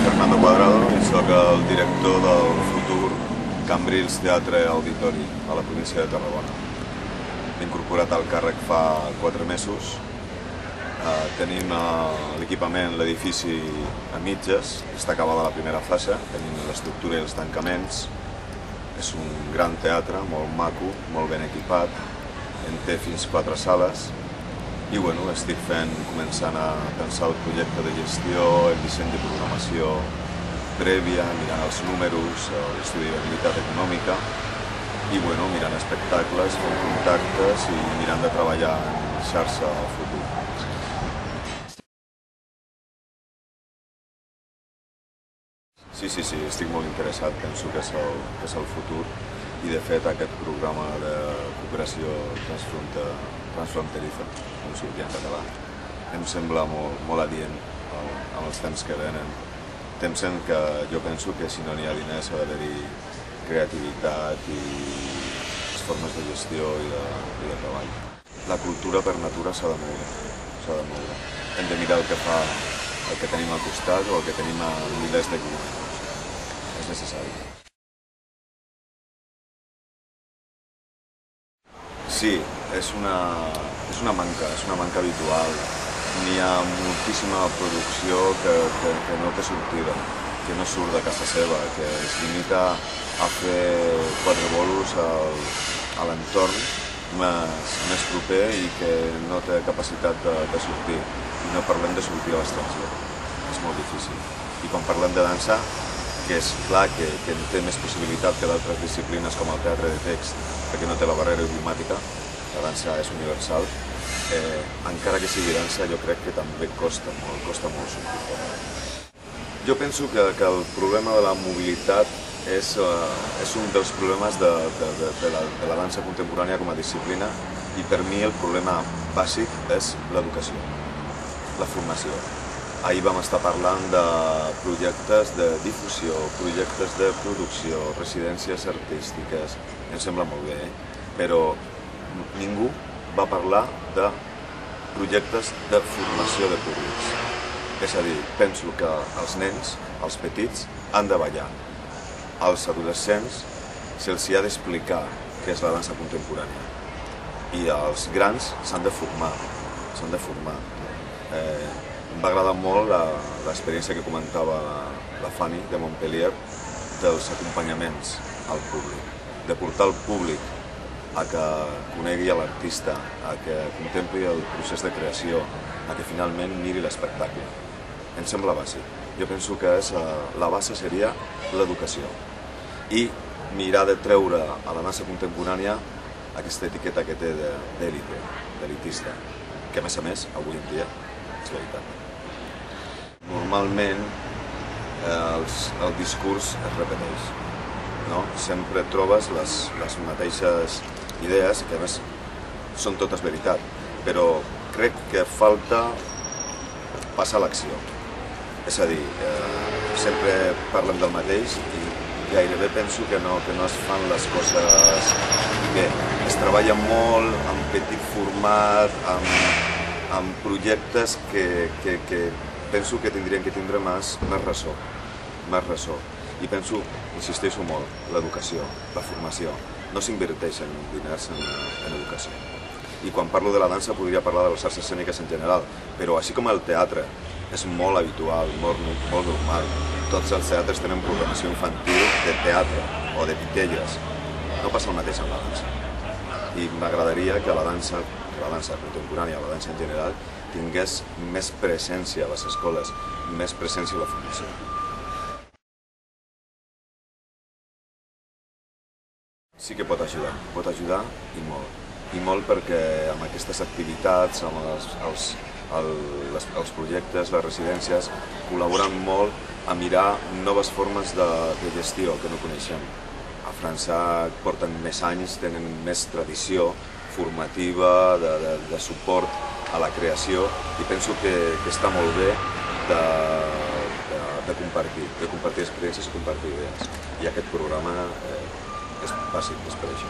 Fernando Cuadrado i soc el director del futur Cambrils Teatre Auditori a la província de Tarragona. M'he incorporat al càrrec fa 4 mesos. Tenim l'equipament, l'edifici a mitges, està acabada la primera fase, tenim l'estructura i els tancaments. És un gran teatre, molt maco, molt ben equipat, en té fins 4 sales. I bueno, estic començant a pensar el projecte de gestió, el disseny de programació prèvia, mirant els números, l'estudi de viabilitat econòmica i bueno, mirant espectacles, fent contactes i mirant de treballar en xarxa al futur. Sí, estic molt interessat, penso que és el futur i de fet aquest programa de cooperació transfronteriza, com sortia en català, em sembla molt adient amb els temps que venen. Temps en què jo penso que si no n'hi ha diners ha d'haver-hi creativitat i formes de gestió i de treball. La cultura per natura s'ha de moure. Hem de mirar el que fa el que tenim al costat o el que tenim a milers de quilòmetres. És necessari. Sí, és una manca habitual. N'hi ha moltíssima producció que no té sortida, que no surt de casa seva, que es limita a fer 4 bolos a l'entorn més proper i que no té capacitat de sortir. I no parlem de sortir a l'estranger, és molt difícil. I quan parlem de dansa, que és clar que té més possibilitat que d'altres disciplines com el teatre de text, perquè no té la barrera idiomàtica, la dansa és universal, encara que sigui dansa jo crec que també costa molt sortir. Jo penso que el problema de la mobilitat és un dels problemes de la dansa contemporània com a disciplina i per mi el problema bàsic és l'educació, la formació. Ahir vam estar parlant de projectes de difusió, projectes de producció, residències artístiques, em sembla molt bé, però ningú va parlar de projectes de formació de públics. És a dir, penso que els nens, els petits, han de ballar. Als adolescents se'ls ha d'explicar què és la dansa contemporània. I els grans s'han de formar. Em va agradar molt l'experiència que comentava la Fanny de Montpellier dels acompanyaments al públic, de portar el públic a que conegui l'artista, a que contempli el procés de creació, a que finalment miri l'espectacle. Em sembla bàsic. Jo penso que la base seria l'educació i mirar de treure a la dansa contemporània aquesta etiqueta que té d'èlite, d'elitista, que a més, avui en dia, és veritat. Normalment el discurs es repeteix, no? Sempre trobes les mateixes idees, que a més són totes veritat, però crec que falta passar a l'acció. És a dir, sempre parlem del mateix i gairebé penso que no es fan les coses bé. Es treballa molt en petit format, amb projectes que penso que tindrien que tindre més ressò. I penso, insisteixo molt, l'educació, la formació. No s'inverteixen diners en educació. I quan parlo de la dansa podria parlar de les arts escèniques en general, però així com el teatre és molt habitual, molt normal, tots els teatres tenen programació infantil de teatre o de titelles. No passa el mateix amb la dansa. I m'agradaria que la dansa contemporània, la dansa en general, tingués més presència a les escoles, més presència a la formació. Sí que pot ajudar i molt. I molt perquè amb aquestes activitats, amb els projectes, les residències, col·laboren molt a mirar noves formes de gestió que no coneixem. A França porten més anys, tenen més tradició formativa, de suport a la creació i penso que està molt bé de compartir experiències i compartir idees. I aquest programa és bàsic, és per això.